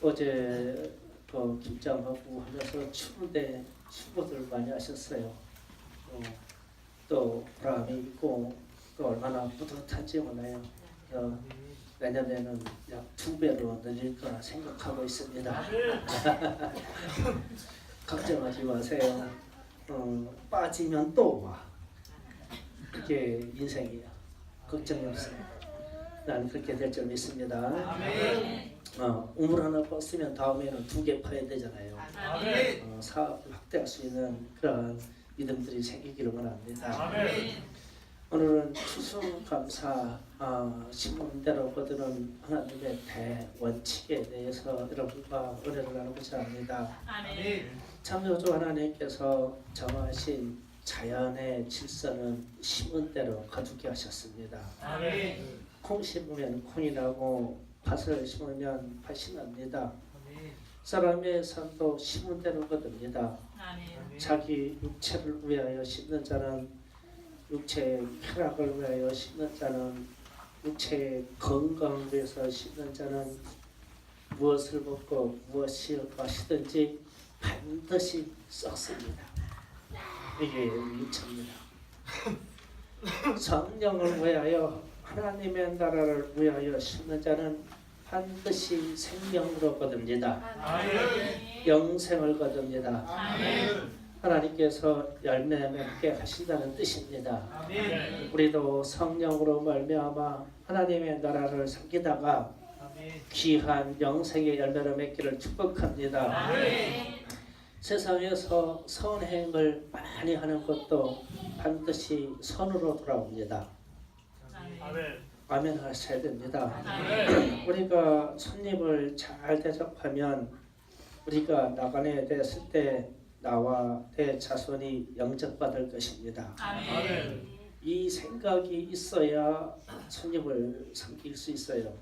어제 그 김장하고 하면서 추운데 수고들 많이 하셨어요. 또 보람이 있고 또 얼마나 뿌듯한지 몰라요. 내년에는 약 2배로 늘릴 거라 생각하고 있습니다. 걱정하지 마세요. 빠지면 또 와. 이게 인생이야. 걱정이 없어요. 나는 그렇게 될 줄 믿습니다. 우물 하나 뻗으면 다음에는 2개 파야 되잖아요. 사업을 확대할 수 있는 그런 믿음들이 생기기를 원합니다. 오늘은 추수감사 신문대로 거두는 하나님의 대원칙에 대해서 여러분과 은혜를 나누고자 합니다. 창조주 하나님께서 정하신 자연의 질서는 심은대로 거두게 하셨습니다. 콩 심으면 콩이 나고 팥을 심으면 팥이 납니다. 사람의 삶도 심은 대로 거둡니다. 자기 육체를 위하여 심는 자는 육체의 쾌락을 위하여 심는 자는 육체의 건강을 위해서 심는 자는 무엇을 먹고 무엇을 마시든지 반드시 썩습니다. 이게 육체입니다. 성령을 위하여 하나님의 나라를 위하여 심는 자는 반드시 생명으로 거둡니다. 영생을 거둡니다. 하나님께서 열매 맺게 하신다는 뜻입니다. 우리도 성령으로 말미암아 하나님의 나라를 섬기다가 귀한 영생의 열매를 맺기를 축복합니다. 세상에서 선행을 많이 하는 것도 반드시 선으로 돌아옵니다. 아멘 하셔야 됩니다. 우리가 손님을 잘 대접하면 우리가 나가게 됐을 때 나와 내 자손이 영접받을 것입니다. 이 생각이 있어야 손님을 섬길 수 있어요.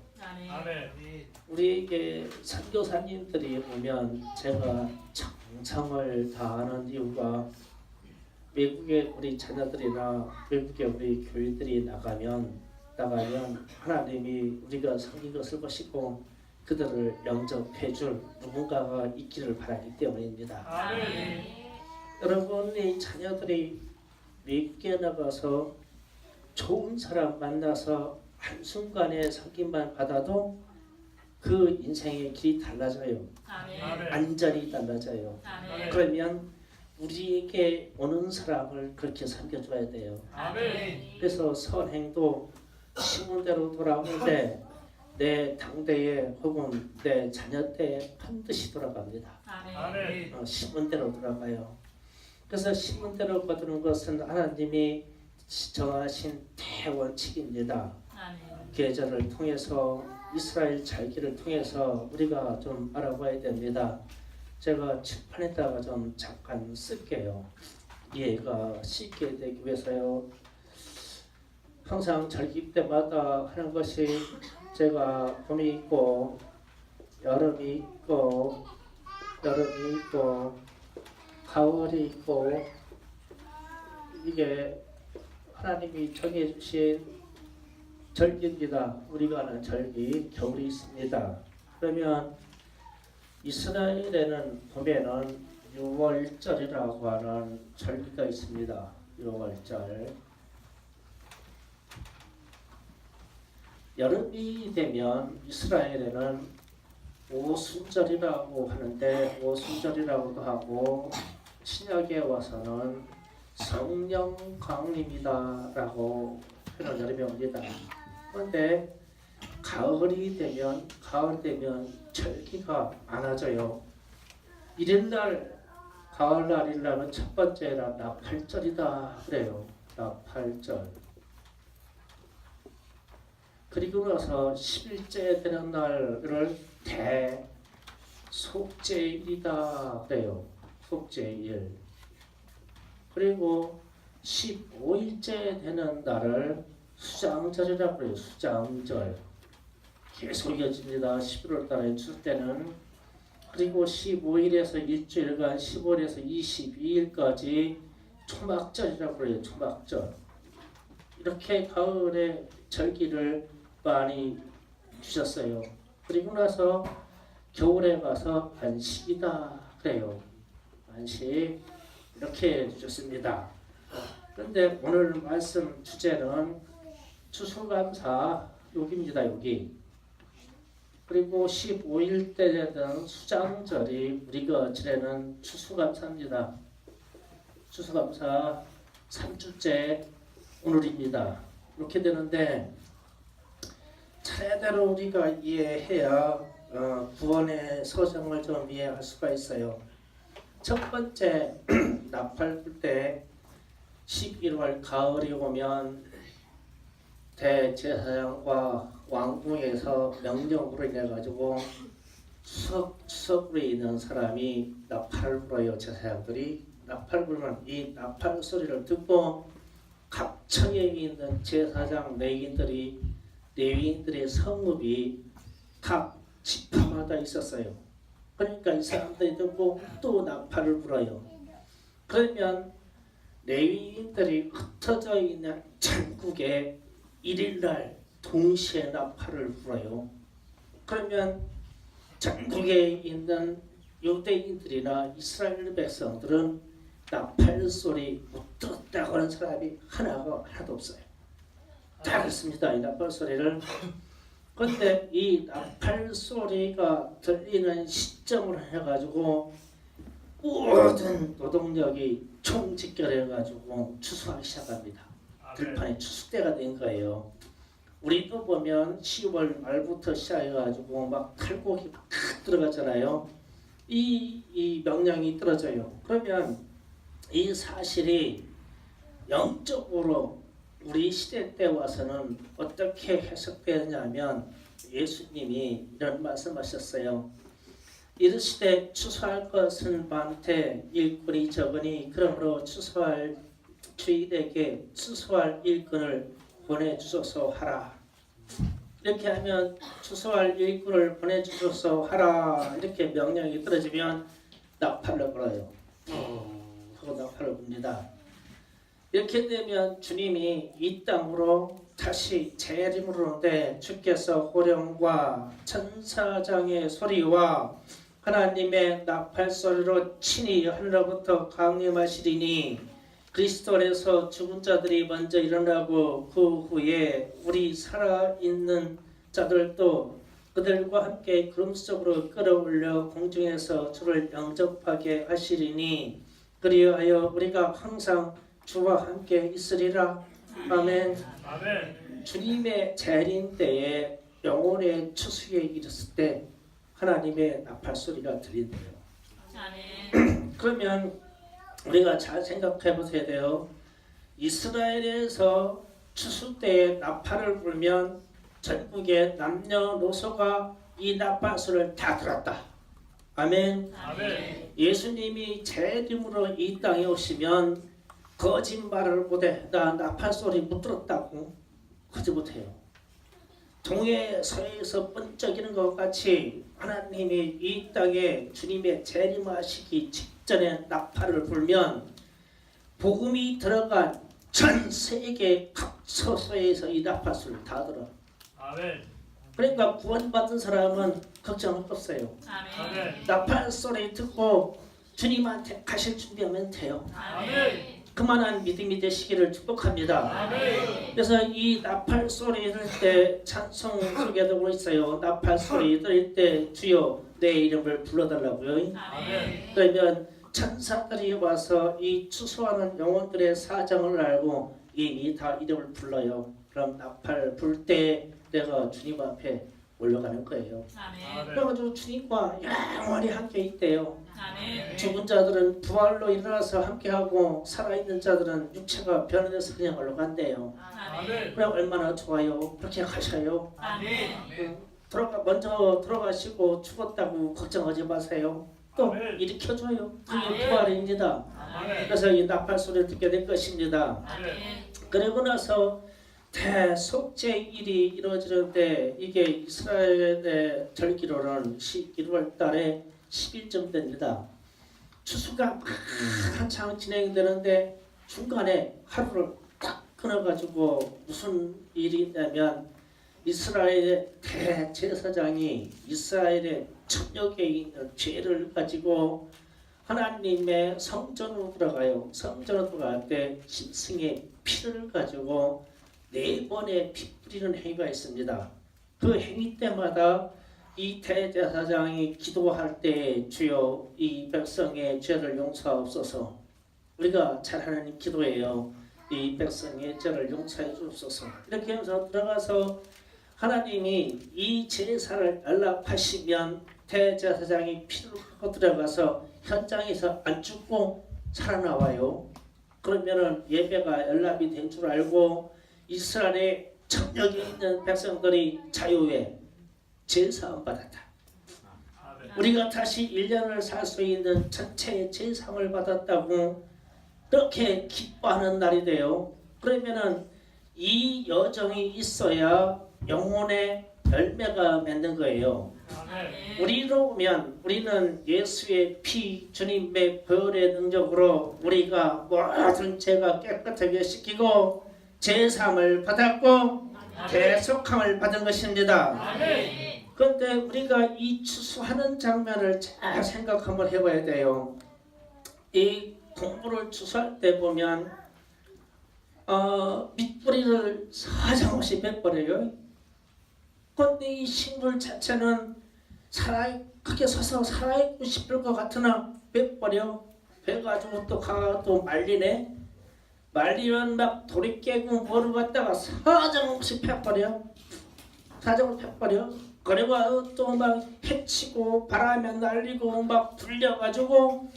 우리에게 선교사님들이 오면 제가 정성을 다하는 이유가 외국에 우리 자녀들이나 외국에 우리 교회들이 나가면 하나님이 우리가 섬긴 것을 보시고 그들을 영접해줄 누군가가 있기를 바라기 때문입니다. 여러분의 자녀들이 외국에 나가서 좋은 사람 만나서 한순간에 섬김만 받아도 그 인생의 길이 달라져요. 완전히 달라져요. 그러면 우리에게 오는 사람을 그렇게 섬겨줘야 돼요. 그래서 선행도 심은 대로 돌아오는데 내 당대에 혹은 내 자녀 때에 반드시 돌아갑니다. 심은 대로 돌아가요. 그래서 심은 대로 거두는 것은 하나님이 정하신 대원칙입니다. 계절을 통해서 이스라엘 잘기를 통해서 우리가 좀 알아봐야 됩니다. 제가 칠판에다가 좀 잠깐 쓸게요. 이해가 쉽게 되기 위해서요. 항상 절기 때마다 하는 것이 제가 봄이 있고 여름이 있고 가을이 있고 이게 하나님이 정해주신 절기입니다. 우리가 아는 절기 겨울이 있습니다. 그러면 이스라엘에는 봄에는 6월절이라고 하는 절기가 있습니다. 6월절. 여름이 되면 이스라엘에는 오순절이라고 하는데 오순절이라고도 하고 신약에 와서는 성령 강림이다라고 표현을 여러 명 합니다. 그런데 가을 되면 절기가 많아져요. 일일날 가을날 일날은 첫 번째라 나팔절이다 그래요. 나팔절. 그리고 나서 10일째 되는 날을 대속죄일이다 그래요. 속죄일. 그리고 15일째 되는 날을 수장절이라고 그래요. 수장절. 계속 이어집니다. 11월 달에 줄 때는. 그리고 15일에서 일주일간 15일에서 22일까지 초막절이라고 그래요. 초막절. 이렇게 가을에 절기를 많이 주셨어요. 그리고 나서 겨울에 가서 안식이다 그래요. 안식 이렇게 주셨습니다. 그런데 오늘 말씀 주제는 추수감사 여기입니다. 여기. 그리고 15일 때는 수장절이 우리가 지내는 추수감사입니다. 추수감사 3주째 오늘입니다. 이렇게 되는데 차례대로 우리가 이해해야 구원의 서정을 좀 이해할 수가 있어요. 첫 번째 나팔 불 때 11월 가을이 오면 대제사장과 왕궁에서 명령으로 인해 가지고 추석으로 있는 사람이 나팔을 불어요. 제사장들이 나팔 불면 이 나팔 소리를 듣고 각 청에 있는 제사장 레위인들의 성읍이 각 지파마다 있었어요. 그러니까 이 사람들이 듣고 또 나팔을 불어요. 그러면 레위인들이 흩어져 있는 전국에 1일날 동시에 나팔을 불어요. 그러면 전국에 있는 유대인들이나 이스라엘 백성들은 나팔 소리 못 들었다고 하는 사람이 하나도 없어요. 다 듣습니다. 이 나팔 소리를. 그런데 이 나팔 소리가 들리는 시점을 해가지고 모든 노동력이 총집결해가지고 추수하기 시작합니다. 들판에 추수때가 된 거예요. 우리도 보면 10월 말부터 시작해가지고 막 칼국이 막 들어가잖아요. 이 명령이 떨어져요. 그러면 이 사실이 영적으로 우리 시대 때 와서는 어떻게 해석되느냐면 예수님이 이런 말씀하셨어요. 이르시되 추수할 것은 많되 일꾼이 적으니 그러므로 추수할 주인에게 추수할 일꾼을 보내주소서 하라. 이렇게 하면 추수할 일꾼을 보내주소서 하라 이렇게 명령이 떨어지면 나팔을 불어요. 하고 나팔을 붑니다. 이렇게 되면 주님이 이 땅으로 다시 재림을 오는데 주께서 호령과 천사장의 소리와 하나님의 나팔 소리로 친히 하늘로부터 강림하시리니 그리스도 안에서 죽은 자들이 먼저 일어나고 그 후에 우리 살아있는 자들도 그들과 함께 구름 속으로 끌어올려 공중에서 주를 영접하게 하시리니 그리하여 우리가 항상 주와 함께 있으리라. 아멘. 아멘. 주님의 재림 때에 영혼의 추수에 이르렀을 때 하나님의 나팔 소리가 들린대요. 아멘. 그러면 우리가 잘 생각해 보셔야 돼요. 이스라엘에서 추수 때에 나팔을 불면 전국의 남녀노소가 이 나팔 소리를 다 들었다. 아멘. 아멘. 예수님이 재림으로 이 땅에 오시면 거짓말을 못해. 나 나팔 소리 못 들었다고 하지 못해요. 동해 서해에서 번쩍이는 것 같이 하나님이 이 땅에 주님의 재림하시기 직전에 나팔을 불면 복음이 들어간 전 세계 각 서서에서 이 나팔 소리를 다 들어. 아멘. 그러니까 구원받은 사람은 걱정 없어요. 아멘. 나팔 소리 듣고 주님한테 가실 준비하면 돼요. 아멘. 그만한 믿음이 되시기를 축복합니다. 아멘. 그래서 이 나팔 소리 들을 때 찬송 속에도 있어요. 나팔 소리 들을 때 주여 내 이름을 불러달라고요. 아멘. 그러면 천사들이 와서 이 추수하는 영혼들의 사정을 알고 이미 다 이름을 불러요. 그럼 나팔 불 때 내가 주님 앞에 올라가는 거예요. 아멘. 그래가지고 주님과 영원히 함께 있대요. 아멘. 죽은 자들은 부활로 일어나서 함께하고 살아있는 자들은 육체가 변해서 그냥 올라간대요. 아멘. 그럼 얼마나 좋아요. 그렇게 가셔요. 아멘. 먼저 들어가시고 죽었다고 걱정하지 마세요. 또 아멘. 일으켜줘요. 그게 아멘. 부활입니다. 아멘. 그래서 이 나팔 소리를 듣게 될 것입니다. 아멘. 그러고 나서 대속죄 일이 이루어지는데 이게 이스라엘의 절기로는 11월 달에 10일쯤 됩니다. 추수가 막 한창 진행되는데 중간에 하루를 딱 끊어가지고 무슨 일이 있냐면 이스라엘의 대제사장이 이스라엘의 천역에 있는 죄를 가지고 하나님의 성전으로 들어가요. 성전으로 들어갈 때 짐승의 피를 가지고 4번의 피 뿌리는 행위가 있습니다. 그 행위 때마다 이 대제사장이 기도할 때 주여 이 백성의 죄를 용서하옵소서. 우리가 잘하는 기도예요. 이 백성의 죄를 용서해 주옵소서. 이렇게 하면서 들어가서 하나님이 이 제사를 연락하시면 대제사장이 피를 갖고 들어가서 현장에서 안 죽고 살아나와요. 그러면은 예배가 연락이 된 줄 알고 이스라엘의 천역에 있는 백성들이 자유에 제사함 받았다. 우리가 다시 1년을 살 수 있는 전체의 제사함을 받았다고 그렇게 기뻐하는 날이 돼요. 그러면은 이 여정이 있어야 영혼의 열매가 맺는 거예요. 우리로 보면 우리는 예수의 피 주님의 보혈의 능력으로 우리가 모든 죄가 깨끗하게 씻기고 제사함을 받았고 대속함을 받은 것입니다. 그런데 우리가 이 추수하는 장면을 잘 생각 한번 해봐야 돼요. 이 공부를 추수할 때 보면 밑뿌리를 사정없이 베버려요. 그런데 이 식물 자체는 크게 서서 살아있고 싶을 것 같으나 베버려. 베가지고 또 가가 또 말리네. 말리면 막 돌이 깨고 뭐를 갖다가 사정없이 패버려. 사정없이 패버려. 그리고 또 막 해치고 바람에 날리고 막 불려가지고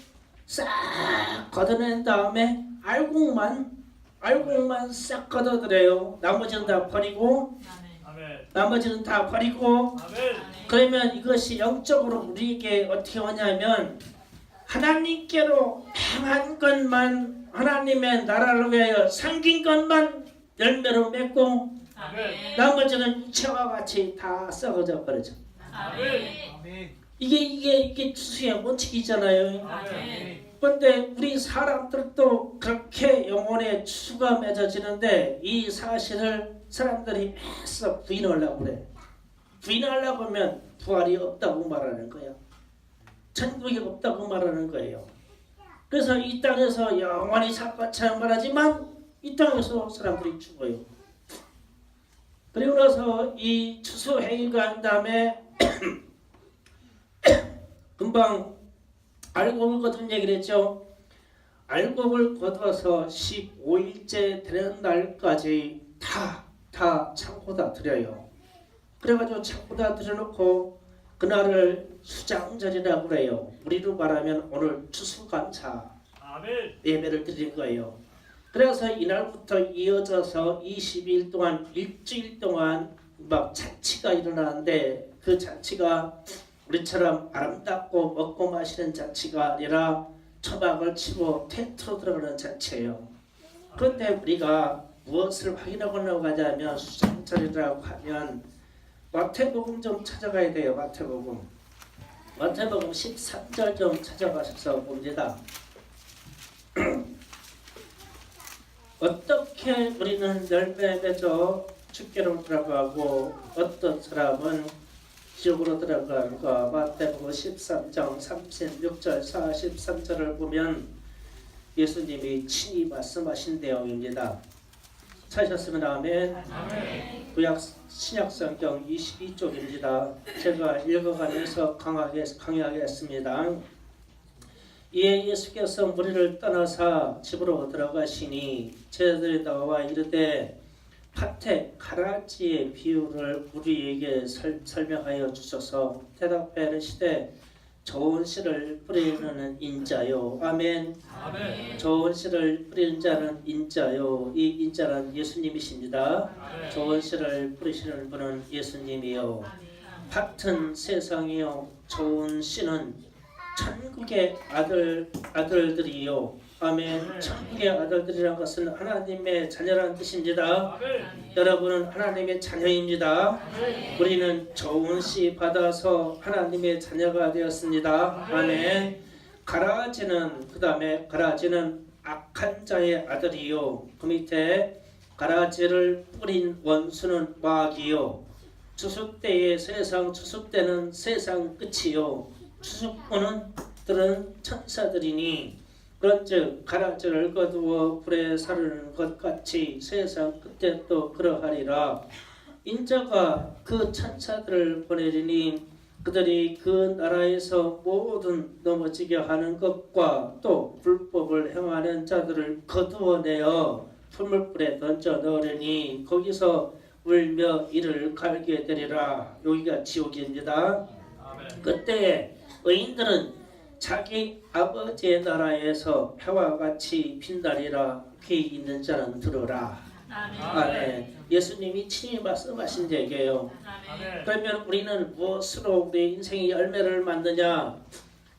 싹 걷어낸 다음에 알곡만 싹 걷어들여요. 나머지는 다 버리고 나머지는 다 버리고. 그러면 이것이 영적으로 우리에게 어떻게 오냐면 하나님께로 행한 것만 하나님의 나라를 위하여 섬긴 것만 열매로 맺고 나머지는 이체와 같이 다 썩어져 버리죠. 이게 추수의 원칙이잖아요. 그런데 우리 사람들도 그렇게 영혼의 추수가 맺어지는데 이 사실을 사람들이 애써 부인하려고 그래. 부인하려고 하면 부활이 없다고 말하는 거야. 천국이 없다고 말하는 거예요. 그래서 이 땅에서 영원히 살것처럼 말하지만 이 땅에서 사람들이 죽어요. 그리고 나서 이 추수 행위가 한 다음에 금방 알곡을 거두는 얘기를 했죠. 알곡을 거둬서 15일째 되는 날까지 다 창고다 드려요. 그래가지고 창고다 들여놓고 그날을 수장절이라고 그래요. 우리로 말하면 오늘 추수감사 예배를 드린 거예요. 그래서 이날부터 이어져서 22일 동안 일주일 동안 막 잔치가 일어나는데 그 잔치가 우리처럼 아름답고 먹고 마시는 잔치가 아니라 초박을 치고 텐트로 들어가는 잔치예요. 그런데 우리가 무엇을 확인하고 가자면 수장절이라고 하면 마태복음 좀 찾아가야 돼요. 마태복음 13절 좀 찾아가셔서 봅니다. 어떻게 우리는 열매 맺어 주께로 들어가고 어떤 사람은 지옥으로 들어가는가. 마태복음 13장 36절 43절을 보면 예수님이 친히 말씀하신 내용입니다. 찾으셨으면 아멘. 구약 신약성경 22쪽입니다. 제가 읽어가면서 강의하겠습니다. 이에 예수께서 무리를 떠나사 집으로 들어가시니 제자들이 나와 이르되 밭에 가라지의 비유를 우리에게 설명하여 주셔서 대답하여 이르시되 좋은 씨를 뿌리는 인자요. 아멘. 좋은 씨를 뿌리는 자는 인자요. 이 인자는 예수님이십니다. 좋은 씨를 뿌리시는 분은 예수님이요. 밭은 세상이요. 좋은 씨는 천국의 아들들이요. 아멘. 천국의 아들들이라는 것은 하나님의 자녀라는 뜻입니다. 여러분은 하나님의 자녀입니다. 우리는 좋은 씨 받아서 하나님의 자녀가 되었습니다. 아멘. 가라지는 가라지는 악한 자의 아들이요. 그 밑에 가라지를 뿌린 원수는 마귀요. 추수 때에 세상 추수 때는 세상 끝이요 추수꾼은 들은 천사들이니 그런즉 가라지를 거두어 불에 사르는 것 같이 세상 끝에 또 그러하리라. 인자가 그 천사들을 보내리니 그들이 그 나라에서 모든 넘어지게 하는 것과 또 불법을 행하는 자들을 거두어내어 풀물불에 던져 넣으려니 거기서 울며 이를 갈게 되리라. 여기가 지옥입니다. 아멘. 그때 의인들은 자기 아버지의 나라에서 해와 같이 빛나리라. 귀 있는 자는 들으라. 아멘. 예수님이 친히 말씀하신 얘기예요. 아멘. 그러면 우리는 무엇으로 우리 인생의 열매를 맺느냐?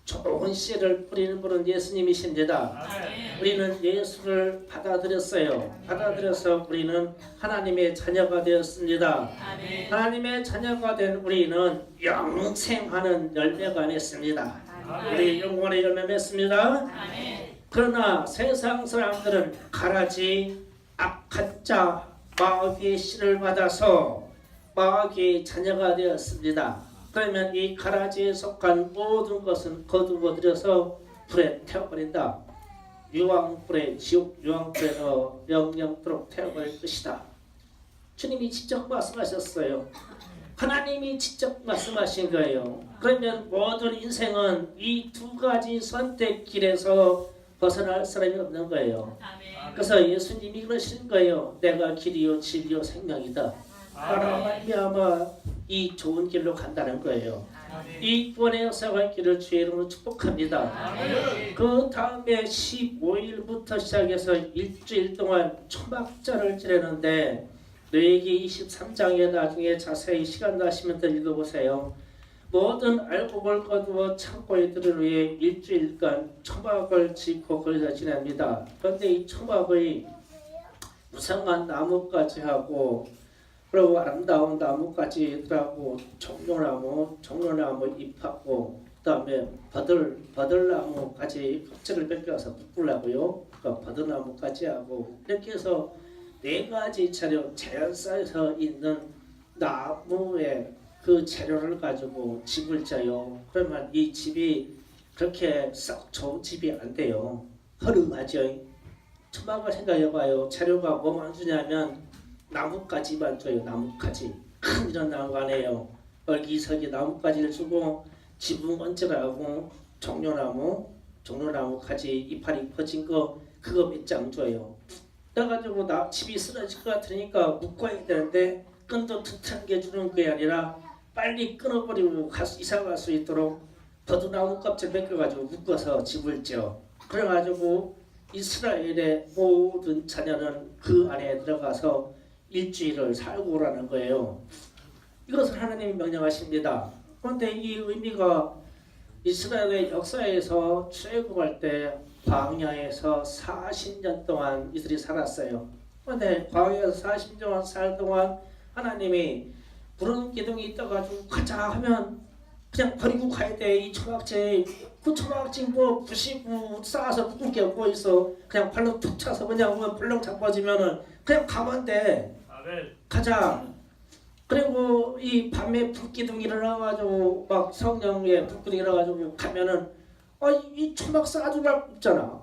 좋은 씨를 뿌리는 분은 예수님이십니다. 아멘. 우리는 예수를 받아들였어요. 받아들여서 우리는 하나님의 자녀가 되었습니다. 아멘. 하나님의 자녀가 된 우리는 영생하는 열매가 맺습니다. 우리 영원의 열매 맺습니다. 아멘. 그러나 세상 사람들은 가라지 악한 자 마귀의 씨를 받아서 마귀의 자녀가 되었습니다. 그러면 이 가라지에 속한 모든 것은 거두어들여서 불에 태워버린다. 유황불에 지옥 유황불에 넣어 영영토록 태워버릴 것이다. 주님이 직접 말씀하셨어요. 하나님이 직접 말씀하신 거예요. 그러면 모든 인생은 이 두 가지 선택길에서 벗어날 사람이 없는 거예요. 그래서 예수님이 그러신 거예요. 내가 길이요 진리요 생명이다. 나로 말미암아 이 좋은 길로 간다는 거예요. 이 구원의 역사가 길을 주의 이름으로 축복합니다. 그 다음에 15일부터 시작해서 일주일 동안 초막절을 지내는데 뇌기 23장에 나중에 자세히 시간 나시면 더 읽어보세요. 모든 알곡을 거두어 창고에 들을 위해 일주일간 초막을 짓고 거기서 지냅니다. 그런데 이 초막의 무성한 나뭇가지 하고 그리고 아름다운 나뭇가지들하고 종려나무 잎하고 그다음에 버들나무까지 껍질을 벗겨서 묶으려고요. 그러니까 버들나무까지하고 이렇게 해서 네 가지 재료 자연사에서 있는 나무의 그 재료를 가지고 집을 져요. 그러면 이 집이 그렇게 썩 좋은 집이 안 돼요. 허름하죠. 초막을 생각해봐요. 재료가 뭐만 주냐면 나뭇가지만 줘요. 나뭇가지. 큰 이런 나무가 아니에요. 얼기석이 나뭇가지를 주고 지붕 얹으라고 종려나무까지 이파리 퍼진 거 그거 몇 장 줘요. 그래가지고 집이 쓰러질 것 같으니까 묶어야 되는데 끈도 튼튼하게 주는 게 아니라 빨리 끊어버리고 이사 갈 수 있도록 버드나무 껍질 벗겨가지고 묶어서 집을 져. 그래가지고 이스라엘의 모든 자녀는 그 안에 들어가서 일주일을 살고 오라는 거예요. 이것을 하나님이 명령하십니다. 그런데 이 의미가 이스라엘의 역사에서 출애굽할 때 광야에서 40년 동안 이들이 살았어요. 그런데 광야에서 40년 살 동안 하나님이 부르는 기둥이 떠가지고 가자 하면 그냥 버리고 가야 돼. 이 초막지 그 초막지 뭐 부시고 쌓아서 묶은 게 없고 있어. 그냥 발로 툭 차서 그냥 벌렁 잡아지면은 그냥 가면 돼. 가자. 그리고 이 밤에 불기둥이 일어나가지고 막 성령에 불기둥이 일어나가지고 가면은 이 초막 쌓아줄 말 없잖아.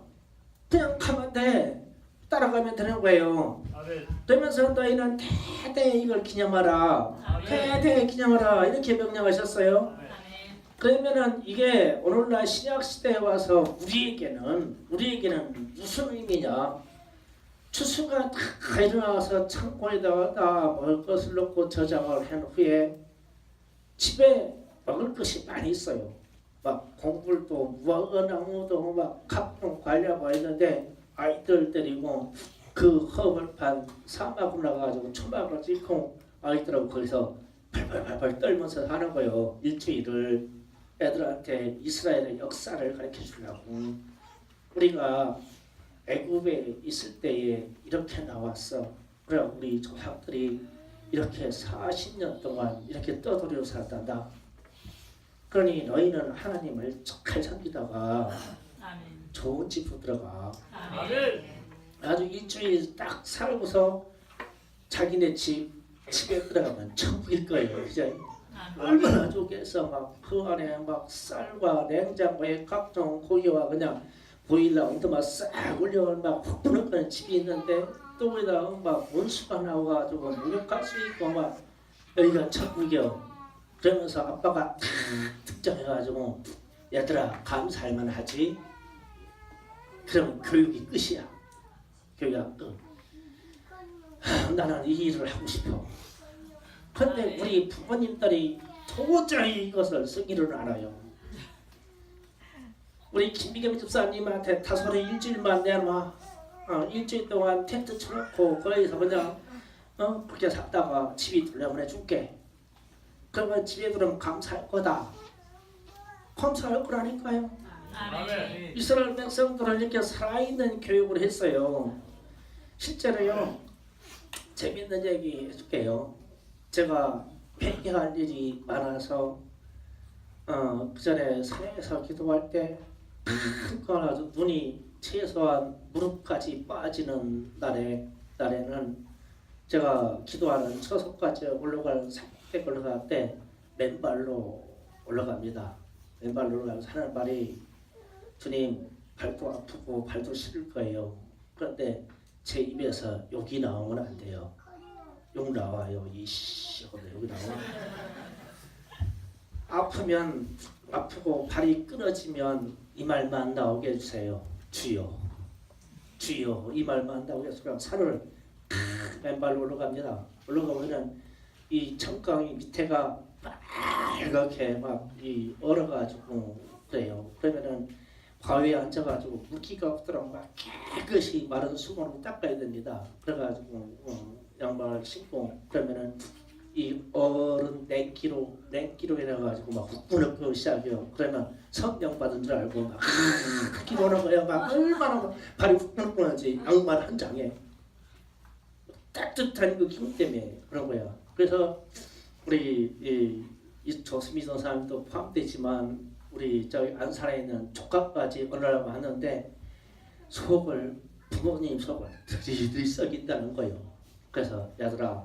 그냥 가면 돼. 따라가면 되는 거예요. 그러면서 너희는 대대 이걸 기념하라. 대대 기념하라. 이렇게 명령하셨어요. 그러면은 이게 오늘날 신약 시대에 와서 우리에게는 무슨 의미냐? 추수가 다 일어나서 창고에다가 다 먹을 것을 넣고 저장을 한 후에 집에 먹을 것이 많이 있어요. 막 공불도 무화과나무도 막 각종 관리하고 있는데 아이들 데리고 그 허벌판 사막으로 나가가지고 초막을 짓고 아이들하고 거기서 발발발발 떨면서 하는 거예요. 일주일을 애들한테 이스라엘의 역사를 가르쳐 주려고. 우리가 애굽에 있을 때에 이렇게 나왔어. 그래 우리 조상들이 이렇게 40년 동안 이렇게 떠돌이로 살았단다. 그러니 너희는 하나님을 잘 섬기다가 좋은 집으로 들어가. 아주 일주일 딱 살고서 자기네 집 집에 들어가면 천국일 거예요. 이제 얼마나 좋겠어. 막 그 안에 막 쌀과 냉장고에 각종 고기와 그냥 보일러 온도만 싹 올려 막훅 부는 집이 있는데 또 거기다 막 온수가 나와가지고 목욕할 수 있고 막 여기가 천국이요. 그러면서 아빠가 탁 특정해가지고 얘들아 감사할만 하지. 그럼 교육이 끝이야. 교육이 끝. 나는 이 일을 하고 싶어. 근데 우리 부모님들이 도저히 이것을 쓰기를 알아요. 우리 김미경 집사님한테 다소리 일주일만 내놔. 일주일 동안 텐트 쳐놓고 거기서 그냥 그렇게 살다가 집이 돌려보내 줄게. 그러면 집에 들으면 감사할 거다. 감사할 거라니까요. 아멘. 이스라엘 백성들은 이렇게 살아있는 교육을 했어요. 실제로요. 재밌는 얘기 해줄게요. 제가 회개할 일이 많아서 그 전에 산에서 기도할 때 아주 눈이 최소한 무릎까지 빠지는 날에는 제가 기도하는 처소까지 올라갈 산에 올라갈 때 맨발로 올라갑니다. 맨발로 올라가서 하는 말이 주님 발도 아프고 발도 시릴 거예요. 그런데 제 입에서 욕이 나오면 안 돼요. 욕 나와요. 이씨 여기 나와. 아프면 아프고 발이 끊어지면 이 말만 나오게 해주세요. 주여 주여 이 말만 나오게 해서 산을 맨발로 올라갑니다. 올라가면은 이 청강이 밑에가 빨갛게 막 이 얼어가지고 그래요. 그러면은 바위에 앉아가지고 물기가 없도록 막 깨끗이 마른 수건으로 닦아야 됩니다. 그래가지고 양말을 신고 그러면은 이 얼은 냉기로 해가지고 막 후끈후끈 시작해요. 그러면 성령 받은 줄 알고 막 그렇게 보는 거예요. 막 얼마나 발이 후끈후끈한지 양말 한 장에 따뜻한 그 기운 때문에 그런 거예요. 그래서 우리 이 조수미 선사님도 포함되지만 우리 저기 안산에 있는 조카까지 어느 날 왔는데 부모님 속을 들이들이 썩인다는 거예요. 그래서 얘들아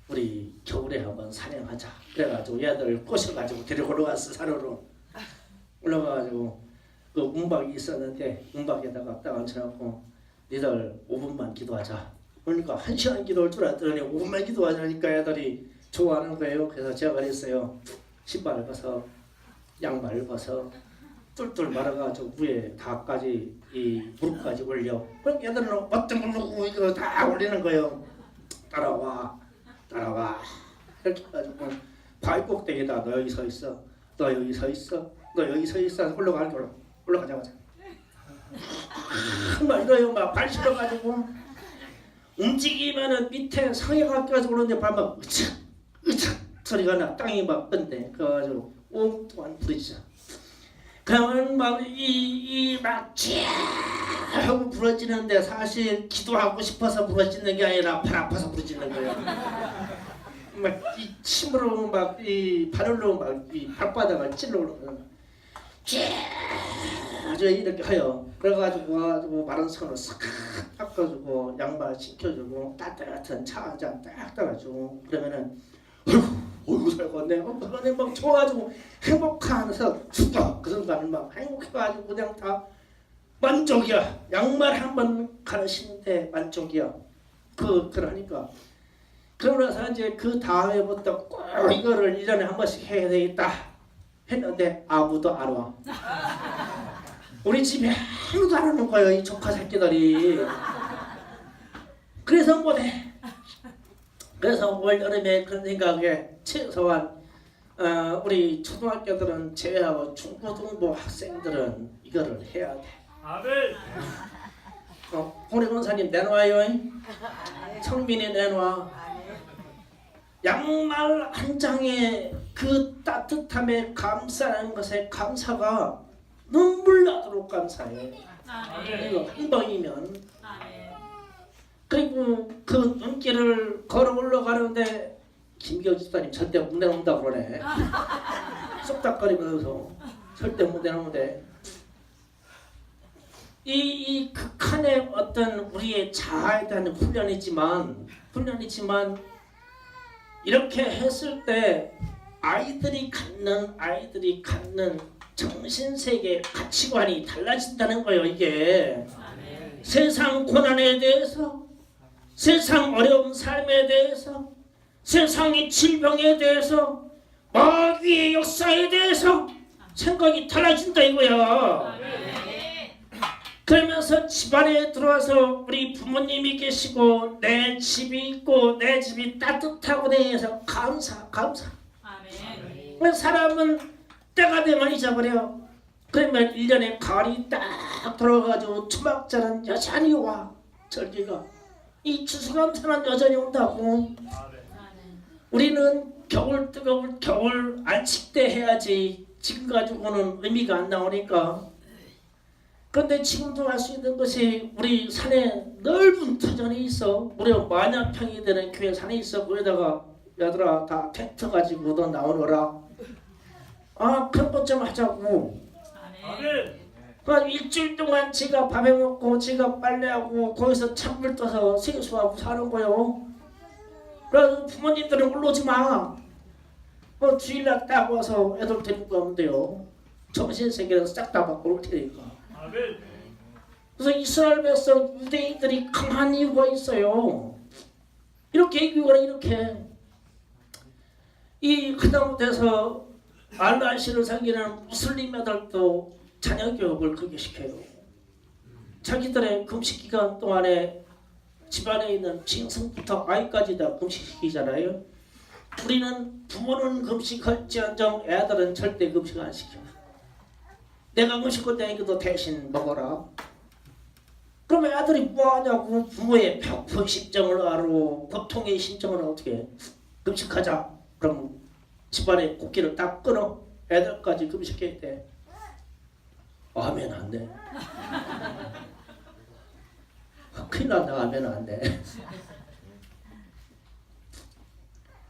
우리 겨울에 한번 사냥하자. 그래가지고 얘들 꼬셔가지고 데리고 올라갔어. 산으로 올라가가지고 그 문박이 있었는데 문박에다가 딱 앉혀놓고 니들 5분만 기도하자. 그러니까 1시간 기도할 줄 알았더니 5분만 기도하자니까 애들이 좋아하는 거예요. 그래서 제가 그랬어요. 신발을 벗어 양말을 벗어 뚫뚫 말아가지고 위에 다까지 이 무릎까지 올려. 그럼 얘들은 어떤 걸로 이거 다 올리는 거예요. 따라와 이렇게 해가지고 바위 꼭대기에다 너 여기 서 있어. 너 여기 서 있어. 너 여기 서 있어. 올라가자마자 막 이래요. 막 발 실어가지고 움직이면은 밑에 상해가 껴서 오는데 발막 으차 소리가 나. 땅이 막 끈대. 그래가지고 5분 동안 부르짖어. 그러면 막막 하고 부러지는데 사실 기도하고 싶어서 부러지는 게 아니라 발 아파서 부러지는 거예요. 막 이 침으로 막 이 발로 막 이 발바닥을 찔러 오르는 아주 이렇게 해요. 그래가지고 마른 손으로 싹 닦아주고 양말 신겨주고 따뜻한 차 한 잔 딱 따라주고 그러면은 어이구 살겠네. 그러네 막 좋아가지고 행복하면서 죽어. 그 순간은 막 행복해가지고 그냥 다 만족이야. 양말 한 번 갈아신는데 만족이야. 그러니까 그러고 나서 이제 그 다음에부터 꼭 이거를 1년에 한 번씩 해야 되겠다 했는데 아무도 안 와. 우리 집에 아무도 안 오는 거예요. 이 조카 새끼들이. 그래서 못해. 그래서 올 여름에 그런 생각에 최소한 우리 초등학교들은 제외하고 중고등부 학생들은 이거를 해야 돼. 아멘. 홍래 권사님 내놔요. 청민이 내놔. 양말 한 장에 그 따뜻함에 감사하는 것에 감사가 눈물 나도록 감사해. 이거 한 방이면. 그리고 그 눈길을 걸어 올라가는데 김기영 집사님 절대 못 내놓는다 그러네. 쏙닥거리면서 절대 못 내놓는데 이 극한의 어떤 우리의 자아에 대한 훈련이지만 이렇게 했을 때 아이들이 갖는 정신세계 가치관이 달라진다는 거예요. 이게 세상 고난에 대해서, 세상 어려운 삶에 대해서, 세상의 질병에 대해서, 마귀의 역사에 대해서 생각이 달라진다 이거야. 그러면서 집안에 들어와서 우리 부모님이 계시고 내 집이 있고 내 집이 따뜻하고 대해서 감사. 사람은 때가 되면 잊어버려. 그러면 1년에 가을이 딱 들어가지고 초막자는 여전히 와. 절기가 이 추수감사는 여전히 온다고. 우리는 겨울 뜨거울 겨울 안식 때 해야지 지금 가지고는 의미가 안 나오니까. 그런데 지금도 할 수 있는 것이 우리 산에 넓은 터전이 있어. 무려 만여평이 되는 교회 산에 있어. 거기다가 얘들아 다 텐트 가지고 너 나오너라. 그런 것 좀 하자고. 그래서 일주일 동안 지가 밥해 먹고 지가 빨래하고 거기서 찬물 떠서 세수하고 사는 거요. 그래서 부모님들은 올라오지 마. 주일날 딱 와서 애들 데리고 가면 돼요. 정신세계에서 싹 다 바꿔올 테니까. 그래서 이스라엘 백성 유대인들이 강한 이유가 있어요. 이렇게 이유가 이렇게 이 하다못해서 알라시를 섬기는 무슬림 애들도 자녀 교육을 그렇게 시켜요. 자기들의 금식 기간 동안에 집안에 있는 징승부터 아이까지 다 금식시키잖아요. 우리는 부모는 금식할지언정 애들은 절대 금식 안 시켜. 내가 금식할 때니까 대신 먹어라. 그러면 애들이 뭐하냐고. 부모의 배고픈 심정을 알아. 고통의 심정을 어떻게 해. 금식하자. 그럼 집안의 국기를 딱 끊어. 애들까지 금식해야 돼. 하면 안 돼. 큰일 난다 하면 안 돼.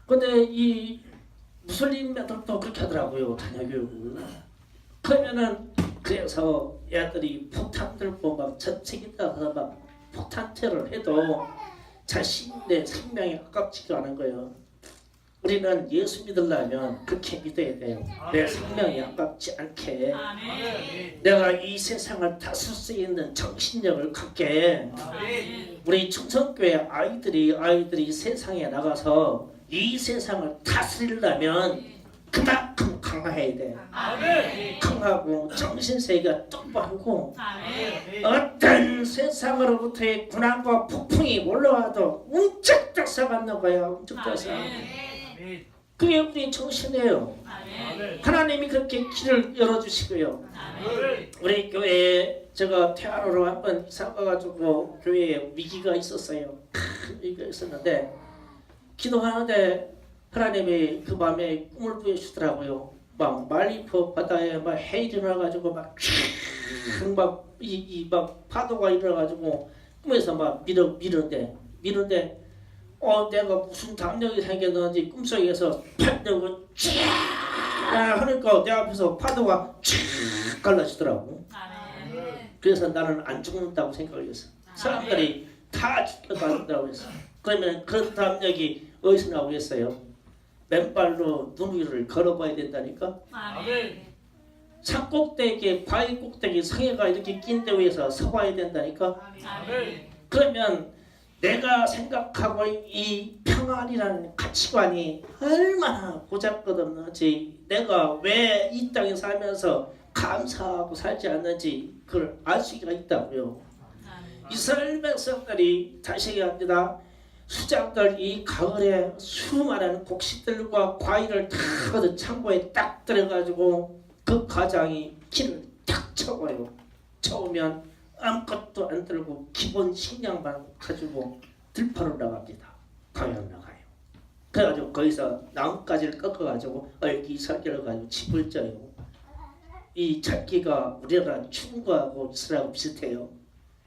근데 이 무슬림 애들도 그렇게 하더라고요. 자녀교육을. 그러면은 그래서 애들이 폭탄 들고 막 저책에다가 막 폭탄테러를 해도 자신의 생명이 아깝지가 않은 거예요. 우리는 예수 믿으려면 그렇게 믿어야 돼요. 내 생명이 아깝지 않게, 내가 이 세상을 다스릴 수 있는 정신력을 갖게. 우리 충성교회 아이들이 세상에 나가서 이 세상을 다스리려면 그만큼 강해야 돼. 강하고 정신세계가 똑바르고 어떤 세상으로부터의 고난과 폭풍이 올라와도 움쩍 들썩하는 거야. 움쩍 들썩. 그게 우리 정신이에요. 하나님이 그렇게 길을 열어주시고요. 우리 교회에 제가 태안으로 한번 이사 가가지고 교회에 위기가 있었어요. 큰 위기가 있었는데 기도하는데 하나님이 그 밤에 꿈을 보여주더라고요. 막 말리포 바다에 막 해일이 일어나가지고 막 파도가 일어나가지고 꿈에서 막 미는데 내가 무슨 담력이 생겼는지 꿈속에서 팔려고 쫙 하니까 내 앞에서 파도가 쫙 갈라지더라고. 그래서 나는 안 죽는다고 생각을 했어. 사람들이 다 죽는다고 했어. 그러면 그런 담력이 어디서 나오겠어요? 맨발로 눈 위를 걸어봐야 된다니까. 산 꼭대기에 바위 꼭대기 상해가 이렇게 낀 데 위에서 서봐야 된다니까. 그러면 내가 생각하고 이 평안이라는 가치관이 얼마나 보잘것없는지, 내가 왜 이 땅에 살면서 감사하고 살지 않는지 그걸 알 수가 있다고요. 이스라엘 백성들이 다시 얘기합니다. 수장들 이 가을에 수많은 곡식들과 과일을 다 걷어 창고에 딱 들어가지고 그 가장이 길을 딱 쳐와요. 쳐오면 아무것도 안 들고 기본 식량만 가지고 들판으로 나갑니다. 강연을 나가요. 그래가지고 거기서 나뭇가지를 꺾어가지고 얼기설계를 가지고 집을 져요. 이 찾기가 우리나라 추운 거하고 이스라엘하고 비슷해요.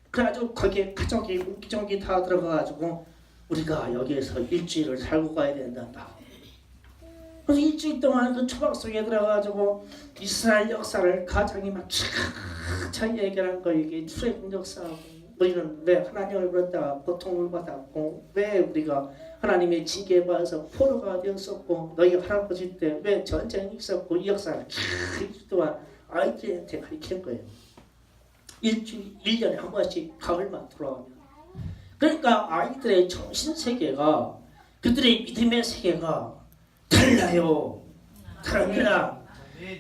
그래가지고 거기에 가족이 옹기종기 다 들어가가지고 우리가 여기에서 일주일을 살고 가야 된다. 그래서 일주일 동안 그 초박 속에 들어가가지고 이스라엘 역사를 가장이 막 잘 얘기하는 거. 이게 출애굽 역사하고 우리는 왜 하나님을 불렀다가 고통을 받았고 왜 우리가 하나님의 징계에 받아서 포로가 되었었고 너희 할아버지 때 왜 전쟁이 있었고 이 역사를 일주일 동안 아이들한테 가르치는 거예요. 1년에 한 번씩 가을만 돌아오면. 그러니까 아이들의 정신세계가 그들의 믿음의 세계가 달라요. 다릅니다.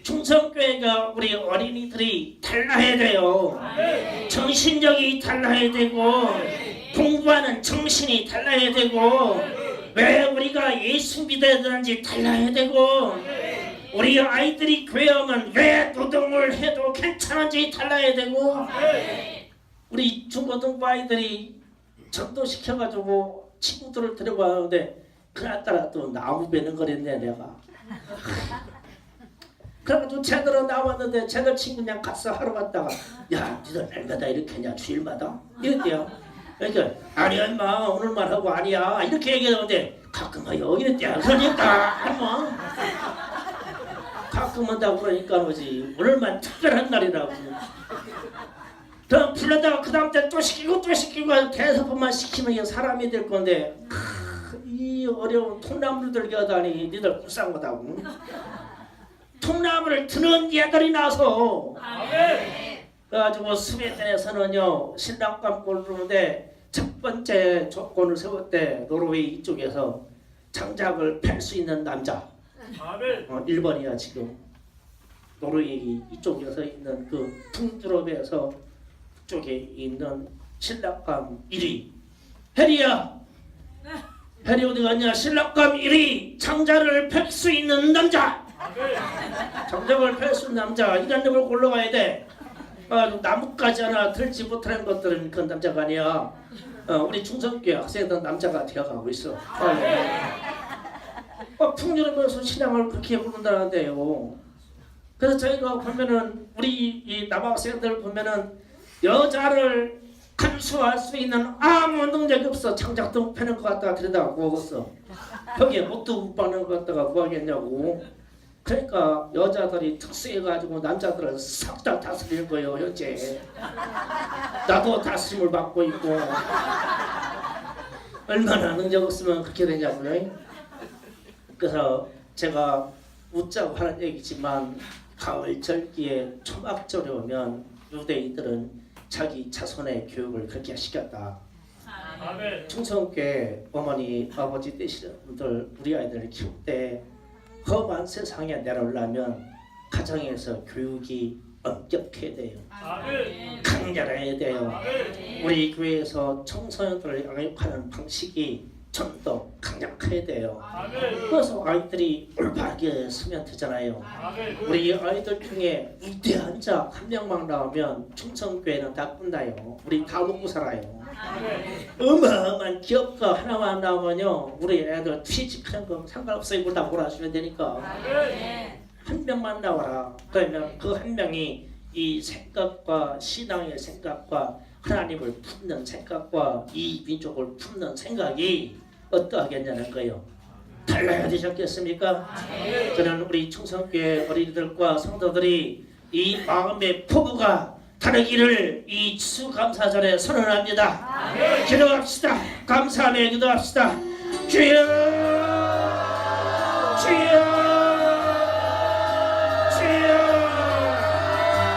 충성교회가 우리 어린이들이 달라야 돼요. 정신력이 달라야 되고 공부하는 정신이 달라야 되고 왜 우리가 예수 믿어야 되는지 달라야 되고 우리 아이들이 교회 오면 왜 노동을 해도 괜찮은지 달라야 되고 우리 중고등부 아이들이 전도시켜가지고 친구들을 데려가는데 그날따라 또 나무 베는 거랬네 내가. 그래가지고 쟤들은 나왔는데 쟤들 친구 그냥 가서 하러 갔다가 야 니들 날마다 이렇게 하냐 주일마다? 이랬대요. 그러니까 아니야 임마 오늘만 하고 아니야 이렇게 얘기하는데 가끔 해요 이랬대요. 그러니까 뭐 가끔 한다고 그러니까 뭐지 오늘만 특별한 날이라고. 그럼 불러다가 그 다음 때 또 시키고 계속 번만 시키면 이게 사람이 될 건데 이 어려운 통나무를 들게 하다니 니들 불쌍하다고. 통나무를 드는 얘들이 나서 그래가지고 스웨덴에서는요 신랑감 고르는데 첫 번째 조건을 세웠대. 노르웨이 이쪽에서 장작을 팰 수 있는 남자 1번이야 지금. 노르웨이 이쪽에서 있는 그 풍드롭에서 쪽에 있는 신랑감 1위 해리야. 해리 어디 갔냐? 신랑감 1위 장작을 팰 수 있는 남자. 장작을 펼 수 있는 남자 이런 놈을 골라가야 돼. 나뭇가지 하나 들지 못하는 것들은 그 남자가 아니야. 우리 충성교회 학생들 남자가 되어가고 있어. 풍요로면서 신앙을 그렇게 부른다는데요. 그래서 저희가 보면은 우리 이 남학생들 보면은 여자를 간수할 수 있는 아무 능력이 없어. 장작도 펴는 것 같다가 들여다가 구하겠어. 벽에 못도 못 박는 것 같다가 구하겠냐고. 그러니까 여자들이 특수해가지고 남자들은 싹 다 다스리는 거예요 현재. 나도 다스림을 받고 있고 얼마나 능력 없으면 그렇게 되냐고요. 그래서 제가 웃자고 하는 얘기지만 가을 절기에 초막절에 오면 유대인들은 자기 자손의 교육을 그렇게 시켰다. 충성교회 어머니 아버지 되시는 분들 우리 아이들을 키울 때 험한 세상에 내려오려면 가정에서 교육이 엄격해야 돼요. 강렬해야 돼요. 우리 교회에서 청소년들을 양육하는 방식이 좀 더 강력해야 돼요. 그래서 아이들이 올바르게 서면 되잖아요. 우리 아이들 중에 위대한 자 한 명만 나오면 충성교회는 다 끝나요. 우리 다 먹고 살아요. 어마어마한 기업가 하나만 나오면요 우리 애들 취직하는 거 상관없어요. 이걸 다 몰아주면 되니까. 한 명만 나와라. 그러면 그 한 명이 이 생각과 신앙의 생각과 하나님을 품는 생각과 이 민족을 품는 생각이 어떠하겠냐는 거예요. 달라야 되셨겠습니까? 저는 우리 충성교회 어린이들과 성도들이 이 마음의 포부가 다르기를 이 추수감사절에 선언합니다. 기도합시다. 감사하며 기도합시다. 주여 주여